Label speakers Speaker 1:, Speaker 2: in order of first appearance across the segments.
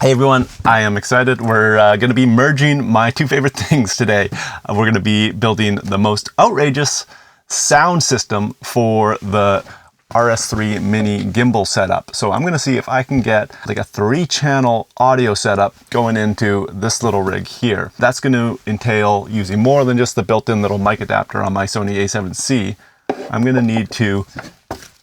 Speaker 1: Hey everyone, I am excited. We're going to be merging my two favorite things today. We're going to be building the most outrageous sound system for the RS3 mini gimbal setup. So I'm going to see if I can get like a 3-channel audio setup going into this little rig here. That's going to entail using more than just the built-in little mic adapter on my Sony a7C. I'm going to need to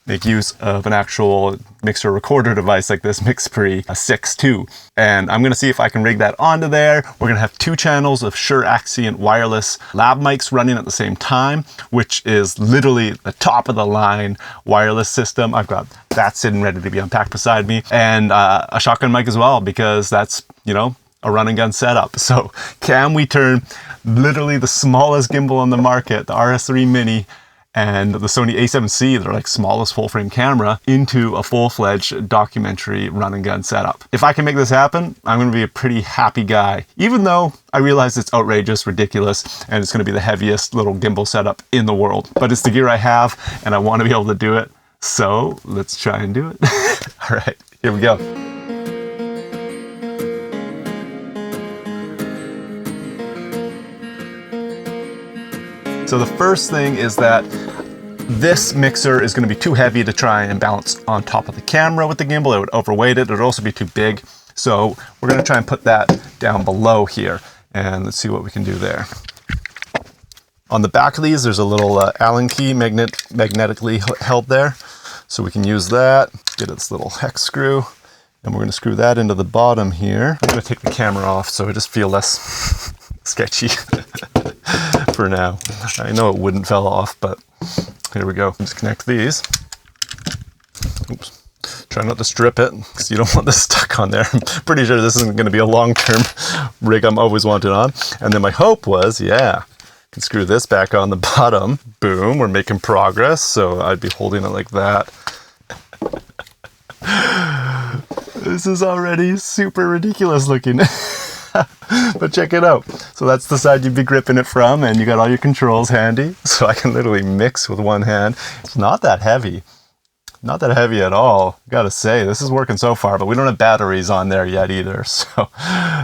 Speaker 1: make use of an actual mixer recorder device like this Mixpre 6 II. And I'm gonna see if I can rig that onto there. We're gonna have 2 channels of Shure Axient wireless lav mics running at the same time, which is literally the top of the line wireless system. I've got that sitting ready to be unpacked beside me, and a shotgun mic as well, because that's, you know, a run and gun setup. So can we turn literally the smallest gimbal on the market, the RS3 mini, and the Sony a7C, their like smallest full frame camera, into a full-fledged documentary run and gun setup? If I can make this happen, I'm gonna be a pretty happy guy, even though I realize it's outrageous, ridiculous, and it's gonna be the heaviest little gimbal setup in the world. But it's the gear I have, and I wanna be able to do it. So let's try and do it. All right, here we go. So the first thing is that this mixer is going to be too heavy to try and balance on top of the camera with the gimbal. It would overweight it. It would also be too big. So we're going to try and put that down below here, and let's see what we can do there. On the back of these, there's a little Allen key magnetically held there. So we can use that, get this little hex screw, and we're going to screw that into the bottom here. I'm going to take the camera off so I just feel less sketchy for now. I know it wouldn't fell off, but here we go. Disconnect these. Oops. Try not to strip it, because you don't want this stuck on there. I'm pretty sure this isn't going to be a long-term rig I'm always wanted on. And then my hope was, yeah, I can screw this back on the bottom. Boom, we're making progress. So I'd be holding it like that. This is already super ridiculous looking. But check it out. So that's the side you'd be gripping it from, and you got all your controls handy. So I can literally mix with one hand. It's not that heavy. Not that heavy at all. Gotta say, this is working so far, but we don't have batteries on there yet either. So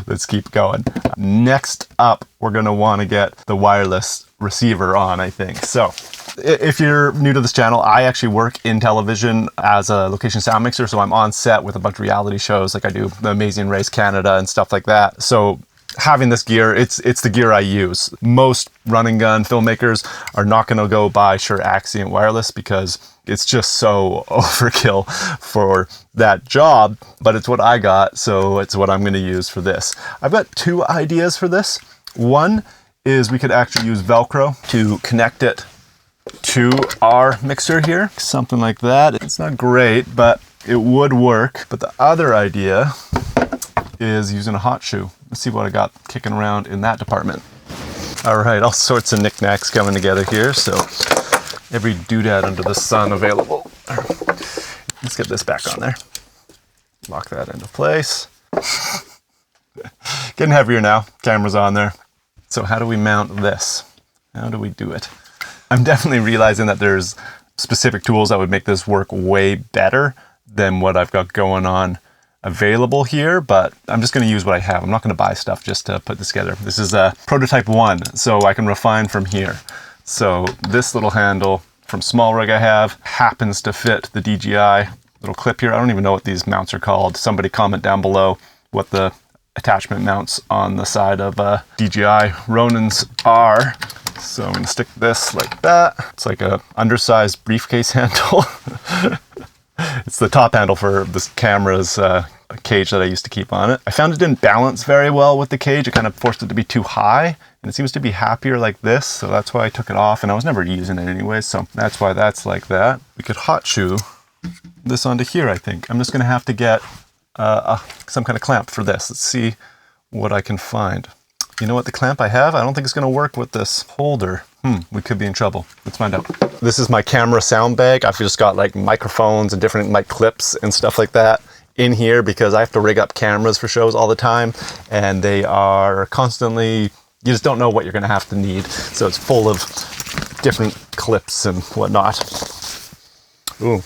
Speaker 1: let's keep going. Next up, we're gonna wanna get the wireless receiver on, I think. So if you're new to this channel, I actually work in television as a location sound mixer. So I'm on set with a bunch of reality shows, like I do The Amazing Race Canada and stuff like that. So having this gear, it's the gear I use. Most run and gun filmmakers are not gonna go buy Shure Axient wireless because it's just so overkill for that job, but it's what I got, so it's what I'm gonna use for this. I've got 2 ideas for this. One is we could actually use Velcro to connect it to our mixer here, something like that. It's not great, but it would work. But the other idea is using a hot shoe. Let's see what I got kicking around in that department. All right, all sorts of knickknacks coming together here. So every doodad under the sun available. Let's get this back on there. Lock that into place. Getting heavier now, camera's on there. So how do we mount this? How do we do it? I'm definitely realizing that there's specific tools that would make this work way better than what I've got going on available here, but I'm just going to use what I have. I'm not going to buy stuff just to put this together. This is a prototype 1, so I can refine from here. So this little handle from small rig I have happens to fit the DJI little clip here. I don't even know what these mounts are called. Somebody comment down below what the attachment mounts on the side of DJI Ronins are. So I'm going to stick this like that. It's like a undersized briefcase handle. It's the top handle for this camera's cage that I used to keep on it. I found it didn't balance very well with the cage. It kind of forced it to be too high, and it seems to be happier like this, so that's why I took it off, and I was never using it anyway, so that's why that's like that. We could hot shoe this onto here, I think. I'm just going to have to get some kind of clamp for this. Let's see what I can find. You know what, the clamp I have, I don't think it's going to work with this holder. We could be in trouble. Let's find out. This is my camera sound bag. I've just got like microphones and different mic clips and stuff like that in here because I have to rig up cameras for shows all the time, and they are constantly, you just don't know what you're going to have to need. So it's full of different clips and whatnot. Ooh,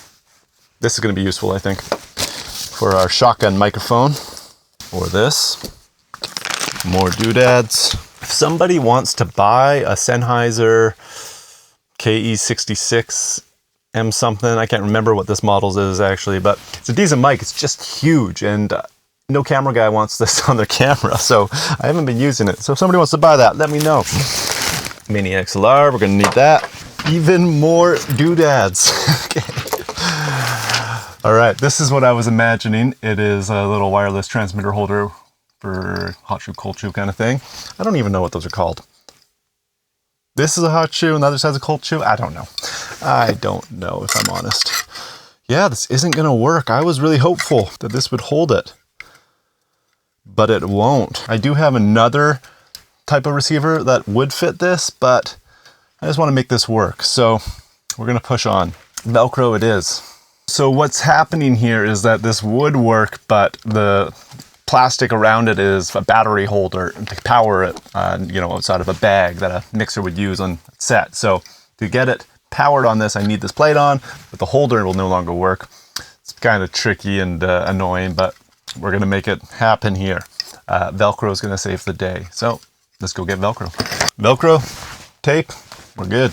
Speaker 1: this is going to be useful, I think, for our shotgun microphone. or this. More doodads. If somebody wants to buy a Sennheiser KE66 M something, I can't remember what this model is actually, but it's a decent mic. It's just huge, and no camera guy wants this on their camera, so I haven't been using it. So if somebody wants to buy that, let me know. Mini XLR, we're gonna need that. Even more doodads. Okay. All right, this is what I was imagining. It is a little wireless transmitter holder for hot shoe, cold shoe kind of thing. I don't even know what those are called. This is a hot shoe and the other side's a cold shoe. I don't know. I don't know, if I'm honest. Yeah, this isn't gonna work. I was really hopeful that this would hold it, but it won't. I do have another type of receiver that would fit this, but I just want to make this work. So we're gonna push on. Velcro it is. So what's happening here is that this would work, but the plastic around it is a battery holder to power it, you know, outside of a bag that a mixer would use on set. So to get it powered on this, I need this plate on, but the holder will no longer work. It's kind of tricky and annoying, but we're gonna make it happen here. Velcro is gonna save the day. So let's go get Velcro. Velcro, tape, we're good.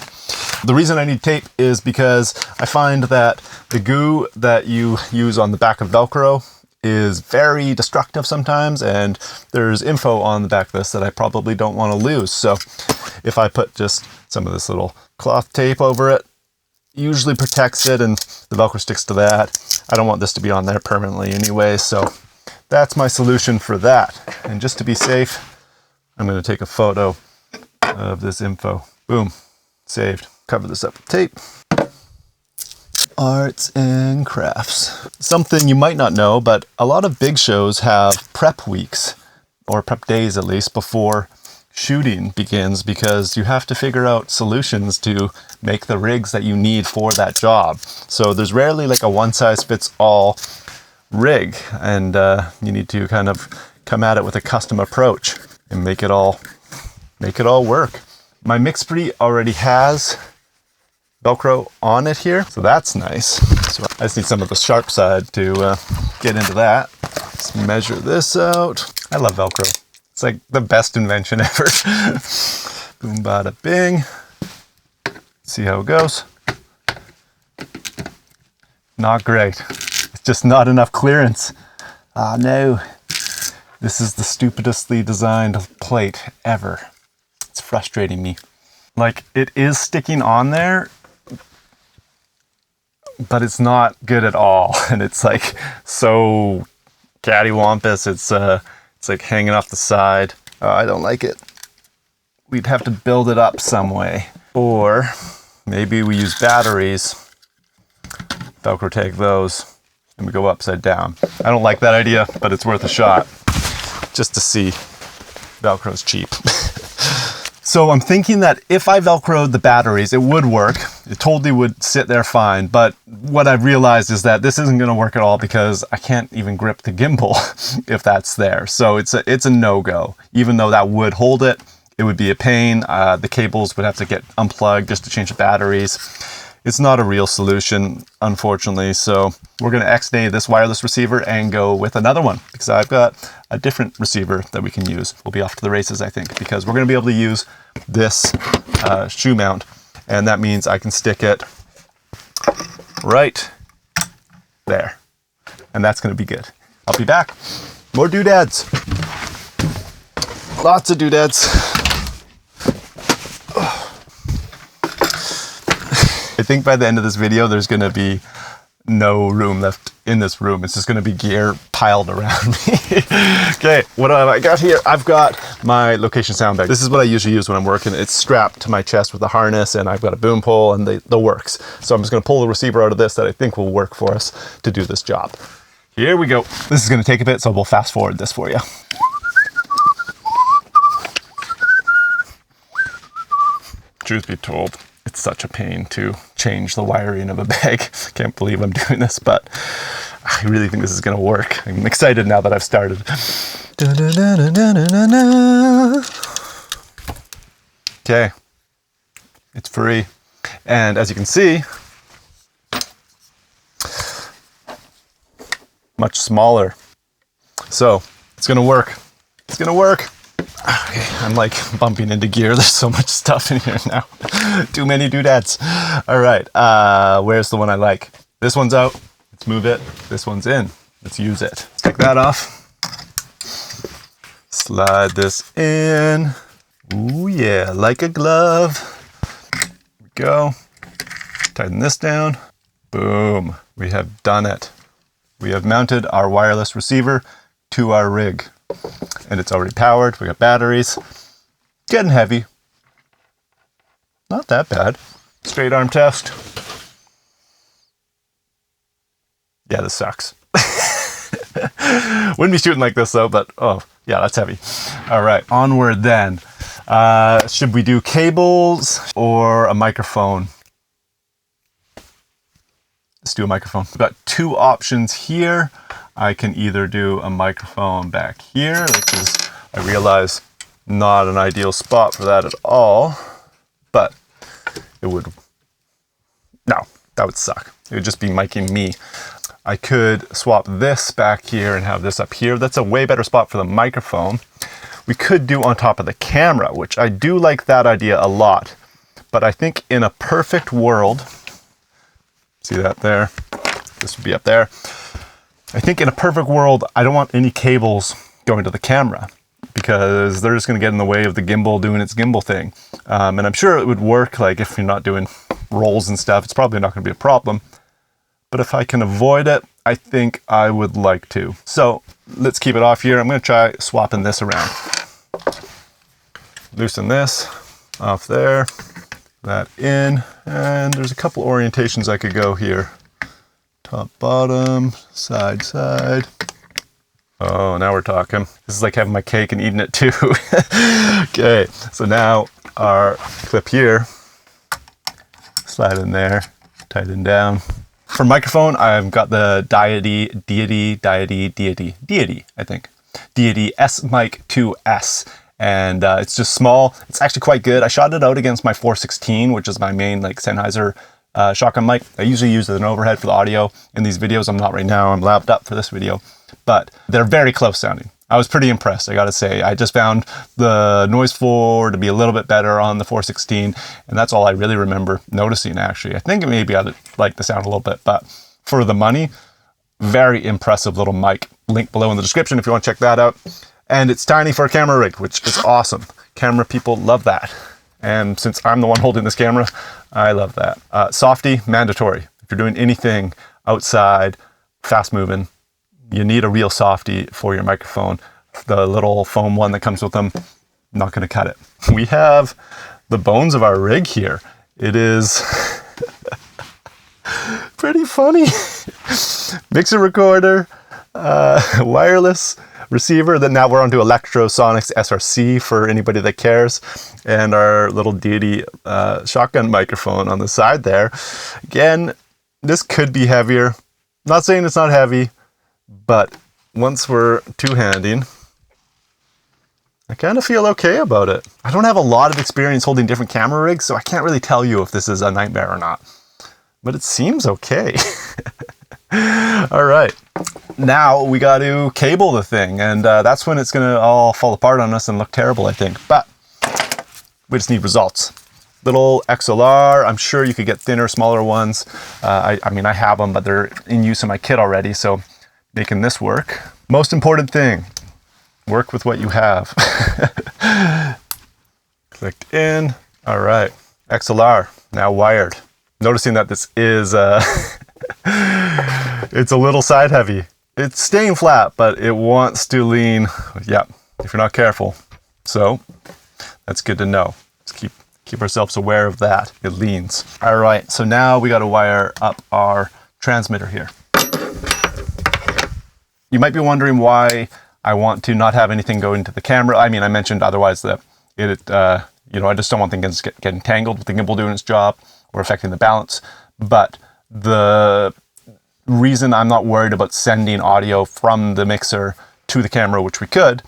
Speaker 1: The reason I need tape is because I find that the goo that you use on the back of Velcro is very destructive sometimes, and there's info on the back of this that I probably don't want to lose. So if I put just some of this little cloth tape over it, usually protects it and the Velcro sticks to that. I don't want this to be on there permanently anyway, so that's my solution for that. And just to be safe, I'm going to take a photo of this info. Boom, saved. Cover this up with tape. Arts and crafts. Something you might not know, but a lot of big shows have prep weeks, or prep days at least, before shooting begins, because you have to figure out solutions to make the rigs that you need for that job. So there's rarely like a one-size-fits-all rig, and you need to kind of come at it with a custom approach and make it all work. My Mixpre already has Velcro on it here, so that's nice. So I just need some of the sharp side to get into that. Let's measure this out. I love Velcro. It's like the best invention ever. Boom, bada, bing. See how it goes. Not great. It's just not enough clearance. Ah, no. This is the stupidestly designed plate ever. It's frustrating me. Like, it is sticking on there, but it's not good at all. And it's like so cattywampus. It's like hanging off the side. I don't like it. We'd have to build it up some way. Or maybe we use batteries, Velcro tag those, and we go upside down. I don't like that idea, but it's worth a shot just to see. Velcro's cheap. So I'm thinking that if I Velcroed the batteries, it would work. It totally would sit there fine. But what I've realized is that this isn't going to work at all because I can't even grip the gimbal if that's there. So it's a no-go. Even though that would hold it, it would be a pain. The cables would have to get unplugged just to change the batteries. It's not a real solution, unfortunately. So we're going to X-nay this wireless receiver and go with another one, because I've got a different receiver that we can use. We'll be off to the races, I think, because we're going to be able to use this shoe mount, and that means I can stick it right there, and that's going to be good. I'll be back. More doodads. Lots of doodads. I think by the end of this video, there's going to be no room left in this room. It's just going to be gear piled around me. Okay, what have I got here? I've got my location sound bag. This is what I usually use when I'm working. It's strapped to my chest with a harness, and I've got a boom pole and the works. So I'm just going to pull the receiver out of this that I think will work for us to do this job. Here we go. This is going to take a bit, so we'll fast forward this for you. Truth be told, it's such a pain to change the wiring of a bag. Can't believe I'm doing this, but I really think this is going to work. I'm excited now that I've started. Okay, it's free. And as you can see, much smaller. So It's gonna work. It's gonna work. Okay, I'm like bumping into gear. There's so much stuff in here now. Too many doodads. All right, where's the one I like? This one's out. Let's move it. This one's in. Let's use it. Let's take that off. Slide this in. Ooh yeah, like a glove. Here we go. Tighten this down. Boom. We have done it. We have mounted our wireless receiver to our rig. And it's already powered. We got batteries. Getting heavy. Not that bad. Straight arm test. Yeah, this sucks. Wouldn't be shooting like this though, but oh, yeah, that's heavy. All right, onward then. Should we do cables or a microphone? Let's do a microphone. We've got two options here. I can either do a microphone back here, which is, I realize, not an ideal spot for that at all, but it would, no, that would suck. It would just be miking me. I could swap this back here and have this up here. That's a way better spot for the microphone. We could do on top of the camera, which I do like that idea a lot. But I think in a perfect world, see that there? This would be up there. I think in a perfect world, I don't want any cables going to the camera because they're just going to get in the way of the gimbal doing its gimbal thing. And I'm sure it would work, like if you're not doing rolls and stuff, it's probably not going to be a problem. But if I can avoid it, I think I would like to. So let's keep it off here. I'm going to try swapping this around. Loosen this off there, that in, and there's a couple orientations I could go here. Top, bottom, side, side. Oh, now we're talking. This is like having my cake and eating it too. Okay, so now our clip here, slide in there, tighten down. For microphone, I've got the Deity, I think. Deity S-Mic 2S. And it's just small. It's actually quite good. I shot it out against my 416, which is my main like Sennheiser shotgun mic. I usually use it as an overhead for the audio in these videos. I'm not right now. I'm labbed up for this video. But they're very close sounding. I was pretty impressed, I gotta say. I just found the noise floor to be a little bit better on the 416, and that's all I really remember noticing, actually. I think maybe I like the sound a little bit, but for the money, very impressive little mic. Link below in the description if you want to check that out. And it's tiny for a camera rig, which is awesome. Camera people love that. And since I'm the one holding this camera, I love that. Softy, mandatory. If you're doing anything outside, fast moving, you need a real softy for your microphone. The little foam one that comes with them, not gonna cut it. We have the bones of our rig here. It is pretty funny. Mixer recorder, wireless receiver. Then now we're onto Electrosonics SRC for anybody that cares. And our little Deity shotgun microphone on the side there. Again, this could be heavier. Not saying it's not heavy, but once we're two-handing, I kind of feel okay about it. I don't have a lot of experience holding different camera rigs, so I can't really tell you if this is a nightmare or not. But it seems okay. All right. Now we got to cable the thing, and that's when it's going to all fall apart on us and look terrible, I think. But we just need results. Little XLR, I'm sure you could get thinner, smaller ones. I mean, I have them, but they're in use in my kit already, so making this work. Most important thing, work with what you have. Clicked in. All right, XLR, now wired. Noticing that this is, it's a little side heavy. It's staying flat, but it wants to lean, yeah, if you're not careful. So that's good to know. Let's keep ourselves aware of that. It leans. All right, so now we got to wire up our transmitter here. You might be wondering why I want to not have anything go into the camera. I mean, I mentioned otherwise that you know, I just don't want things getting tangled with the gimbal doing its job or affecting the balance. But the reason I'm not worried about sending audio from the mixer to the camera, which we could,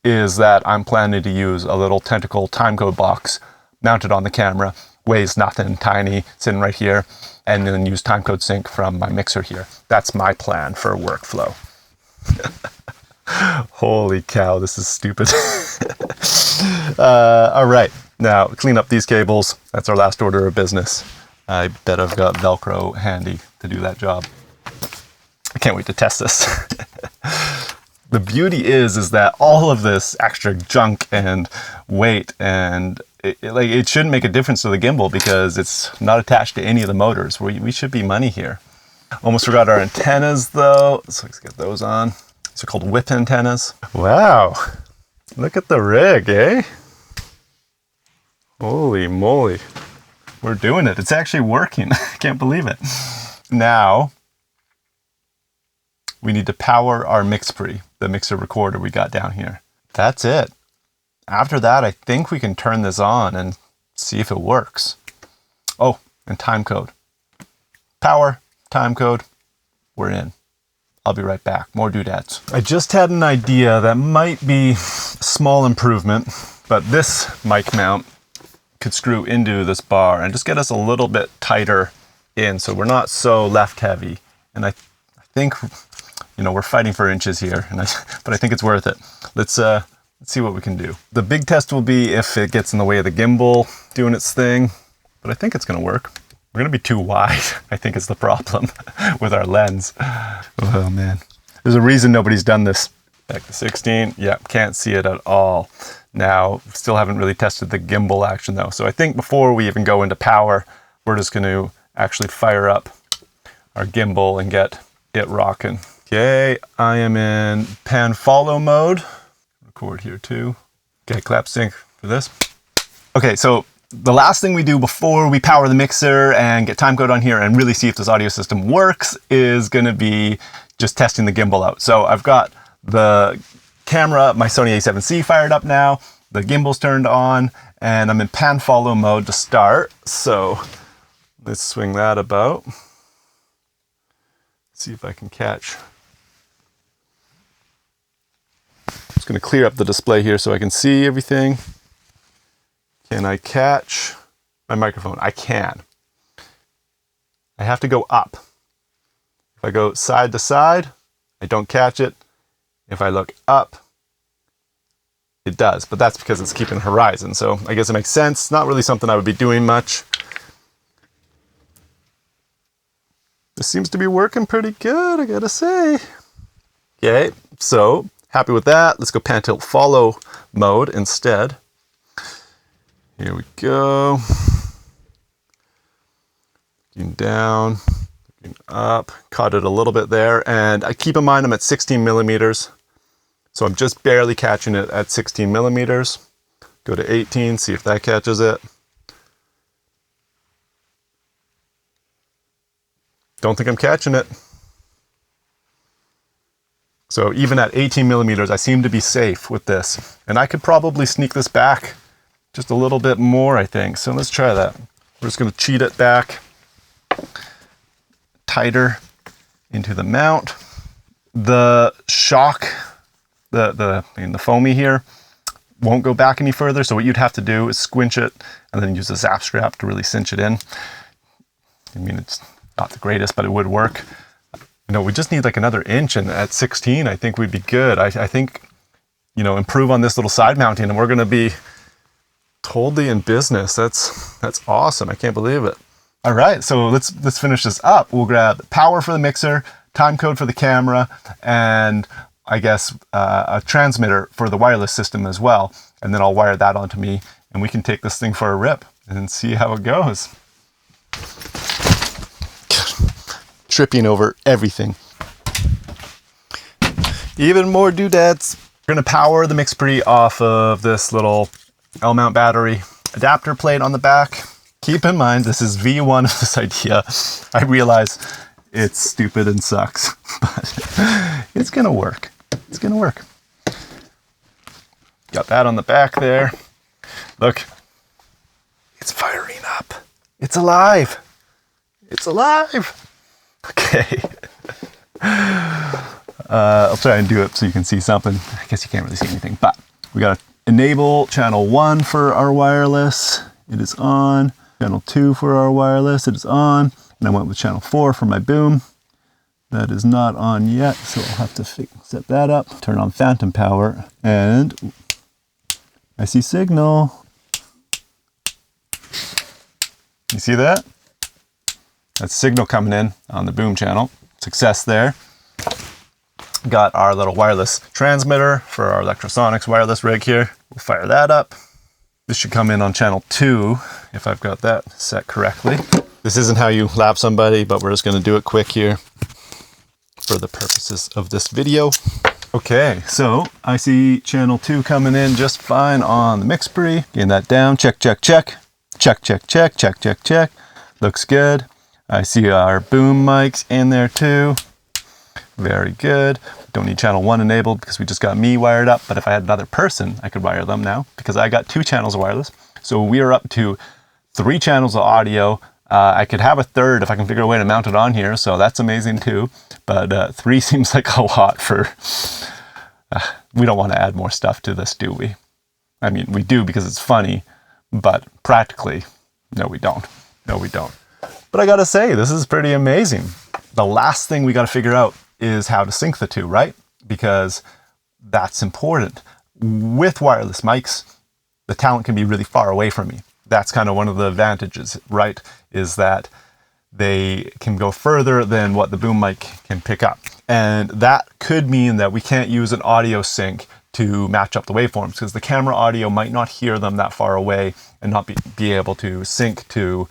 Speaker 1: is that I'm planning to use a little tentacle timecode box mounted on the camera, weighs nothing, tiny, sitting right here, and then use timecode sync from my mixer here. That's my plan for workflow. Holy cow, this is stupid. All right, now clean up these cables. That's our last order of business. I bet I've got Velcro handy to do that job. I can't wait to test this. The beauty is that all of this extra junk and weight and it shouldn't make a difference to the gimbal because it's not attached to any of the motors. We should be money here. Almost forgot our antennas though, so let's get those on. These are called whip antennas. Wow, look at the rig, eh? Holy moly, we're doing it. It's actually working. I can't believe it. Now, we need to power our MixPre, the mixer recorder we got down here. That's it. After that, I think we can turn this on and see if it works. Oh, and time code. Power, time code, we're in. I'll be right back. More doodads. I just had an idea that might be a small improvement, but this mic mount could screw into this bar and just get us a little bit tighter in so we're not so left heavy. And I think, you know, we're fighting for inches here, but I think it's worth it. Let's see what we can do. The big test will be if it gets in the way of the gimbal doing its thing, but I think it's gonna work. We're gonna be too wide, I think is the problem with our lens. Oh man, there's a reason nobody's done this. Back to 16, yeah, can't see it at all. Now, still haven't really tested the gimbal action though. So I think before we even go into power, we're just gonna actually fire up our gimbal and get it rocking. Okay, I am in pan follow mode. Record here too. Okay, clap sync for this. Okay, so the last thing we do before we power the mixer and get timecode on here and really see if this audio system works is gonna be just testing the gimbal out. So I've got the camera, my Sony a7C fired up now, the gimbal's turned on, and I'm in pan follow mode to start. So let's swing that about. See if I can catch. Just gonna clear up the display here so I can see everything. Can I catch my microphone? I can. I have to go up. If I go side to side, I don't catch it. If I look up, it does, but that's because it's keeping horizon. So I guess it makes sense. Not really something I would be doing much. This seems to be working pretty good, I gotta say. Okay, so happy with that. Let's go pan tilt follow mode instead. Here we go. Looking down, looking up, caught it a little bit there. And I keep in mind I'm at 16 millimeters. So I'm just barely catching it at 16 millimeters. Go to 18, see if that catches it. Don't think I'm catching it. So even at 18 millimeters, I seem to be safe with this. And I could probably sneak this back just a little bit more, I think. So let's try that. We're just gonna cheat it back tighter into the mount. The shock, the foamy here won't go back any further. So what you'd have to do is squinch it and then use a zap strap to really cinch it in. I mean, it's not the greatest, but it would work. You know, we just need like another inch, and at 16, I think we'd be good. I think, you know, improve on this little side mounting and we're gonna be totally in business. That's awesome. I can't believe it. All right, so let's finish this up. We'll grab power for the mixer, time code for the camera, and I guess a transmitter for the wireless system as well. And then I'll wire that onto me and we can take this thing for a rip and see how it goes. Tripping over everything. Even more doodads. We're gonna power the MixPre off of this little L-mount battery adapter plate on the back. Keep in mind, this is V1 of this idea. I realize it's stupid and sucks, but it's gonna work. It's gonna work. Got that on the back there. Look, it's firing up. It's alive. It's alive. Okay. I'll try and do it so you can see something. I guess you can't really see anything, but we got to enable channel 1 for our wireless. It is on. Channel 2 for our wireless. It is on. And I went with channel 4 for my boom. That is not on yet, so I'll have to set that up. Turn on phantom power, and I see signal. You see that? That's signal coming in on the boom channel. Success there. Got our little wireless transmitter for our Electrosonics wireless rig here. We'll fire that up. This should come in on channel 2 if I've got that set correctly. This isn't how you lap somebody, but we're just going to do it quick here for the purposes of this video. Okay, so I see channel 2 coming in just fine on the MixPre. Getting that down. Check, check, check. Check, check, check, check, check, check. Looks good. I see our boom mics in there too. Very good. Don't need channel 1 enabled because we just got me wired up, but if I had another person, I could wire them now because I got 2 channels of wireless. So we are up to 3 channels of audio. I could have a third if I can figure a way to mount it on here, so that's amazing too. But 3 seems like a lot for... we don't want to add more stuff to this, do we? I mean, we do because it's funny, but practically, no, we don't. No, we don't. But I gotta say, this is pretty amazing. The last thing we gotta figure out is how to sync the 2, right? Because that's important. With wireless mics, the talent can be really far away from me. That's kind of one of the advantages, right? Is that they can go further than what the boom mic can pick up. And that could mean that we can't use an audio sync to match up the waveforms because the camera audio might not hear them that far away and not be able to sync to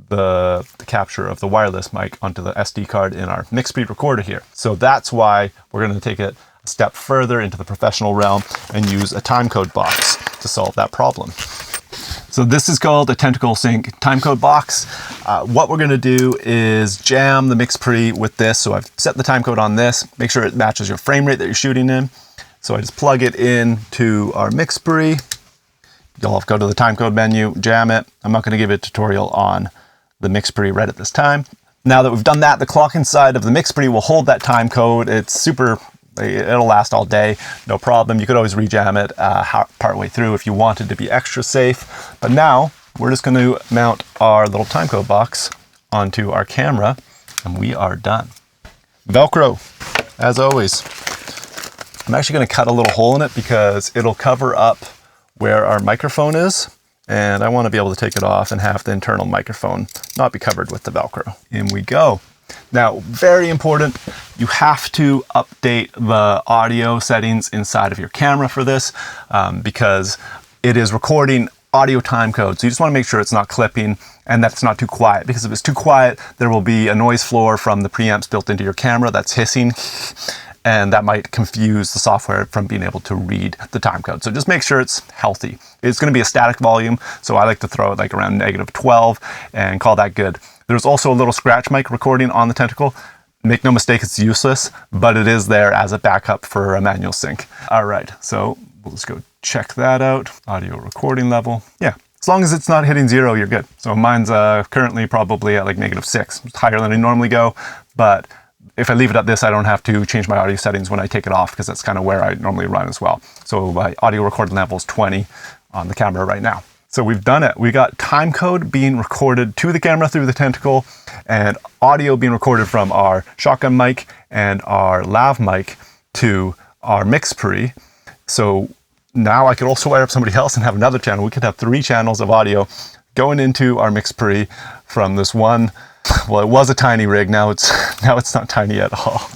Speaker 1: the capture of the wireless mic onto the SD card in our MixPre recorder here. So that's why we're going to take it a step further into the professional realm and use a timecode box to solve that problem. So this is called a Tentacle Sync timecode box. What we're going to do is jam the MixPre with this. So I've set the timecode on this. Make sure it matches your frame rate that you're shooting in. So I just plug it in to our MixPre. You'll have to go to the timecode menu, jam it. I'm not going to give a tutorial on the MixPre right at this time. Now that we've done that, the clock inside of the MixPre will hold that time code. It's super, it'll last all day, no problem. You could always rejam it partway through if you wanted to be extra safe. But now we're just going to mount our little timecode box onto our camera and we are done. Velcro, as always. I'm actually going to cut a little hole in it because it'll cover up where our microphone is. And I want to be able to take it off and have the internal microphone not be covered with the Velcro. In we go. Now, very important, you have to update the audio settings inside of your camera for this because it is recording audio time code. So you just want to make sure it's not clipping and that it's not too quiet, because if it's too quiet, there will be a noise floor from the preamps built into your camera that's hissing. And that might confuse the software from being able to read the time code. So just make sure it's healthy. It's going to be a static volume, so I like to throw it like around -12 and call that good. There's also a little scratch mic recording on the Tentacle. Make no mistake, it's useless, but it is there as a backup for a manual sync. All right, so we'll just go check that out. Audio recording level. Yeah, as long as it's not hitting 0, you're good. So mine's currently probably at like -6. It's higher than I normally go, but if I leave it at this, I don't have to change my audio settings when I take it off because that's kind of where I normally run as well. So my audio recording level is 20 on the camera right now. So we've done it. We got time code being recorded to the camera through the Tentacle and audio being recorded from our shotgun mic and our lav mic to our MixPre. So now I could also wire up somebody else and have another channel. We could have 3 channels of audio going into our MixPre from this one. Well, it was a tiny rig. Now it's not tiny at all.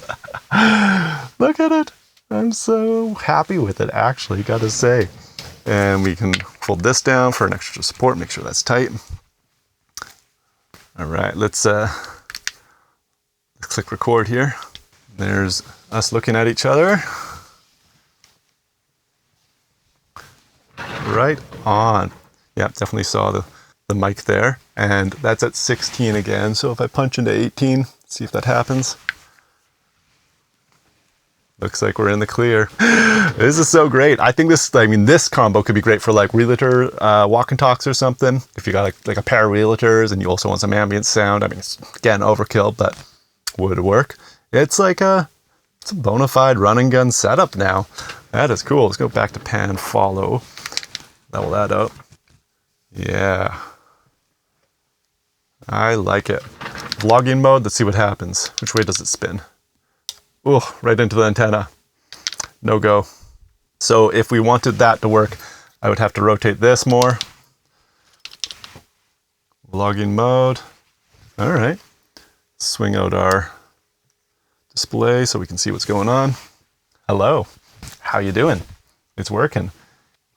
Speaker 1: Look at it. I'm so happy with it, actually, gotta say. And we can fold this down for an extra support. Make sure that's tight. All right, let's click record here. There's us looking at each other. Right on. Yeah, definitely saw the mic there, and that's at 16 again. So if I punch into 18, see if that happens. Looks like we're in the clear. This is so great. I think this combo could be great for like realtor walk and talks or something. If you got like a pair of realtors and you also want some ambient sound. I mean, it's again overkill, but would work. It's like it's a bona fide run and gun setup now. That is cool. Let's go back to pan follow. Level that out. Yeah. I like it. Vlogging mode, let's see what happens. Which way does it spin? Oh, right into the antenna. No go. So if we wanted that to work, I would have to rotate this more. Logging mode. All right. Swing out our display so we can see what's going on. Hello. How you doing? It's working. You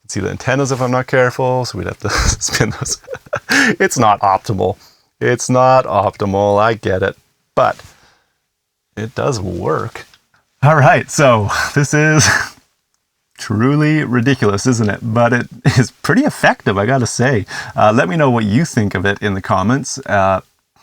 Speaker 1: can see the antennas if I'm not careful, so we'd have to spin those. It's not optimal. It's not optimal. I get it. But it does work. All right. So this is truly ridiculous, isn't it? But it is pretty effective, I gotta say. Let me know what you think of it in the comments.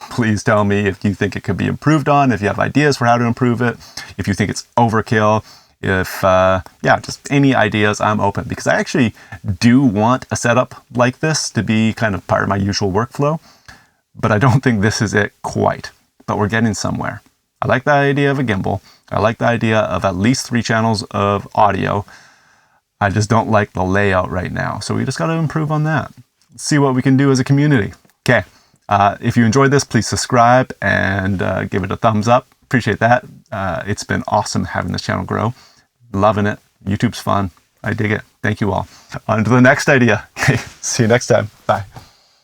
Speaker 1: Please tell me if you think it could be improved on, if you have ideas for how to improve it, if you think it's overkill, if, yeah, just any ideas, I'm open. Because I actually do want a setup like this to be kind of part of my usual workflow, but I don't think this is it quite. But we're getting somewhere. I like the idea of a gimbal. I like the idea of at least 3 channels of audio. I just don't like the layout right now. So we just got to improve on that. See what we can do as a community. Okay. If you enjoyed this, please subscribe and give it a thumbs up. Appreciate that. It's been awesome having this channel grow. Loving it. YouTube's fun. I dig it. Thank you all. On to the next idea. Okay. See you next time. Bye.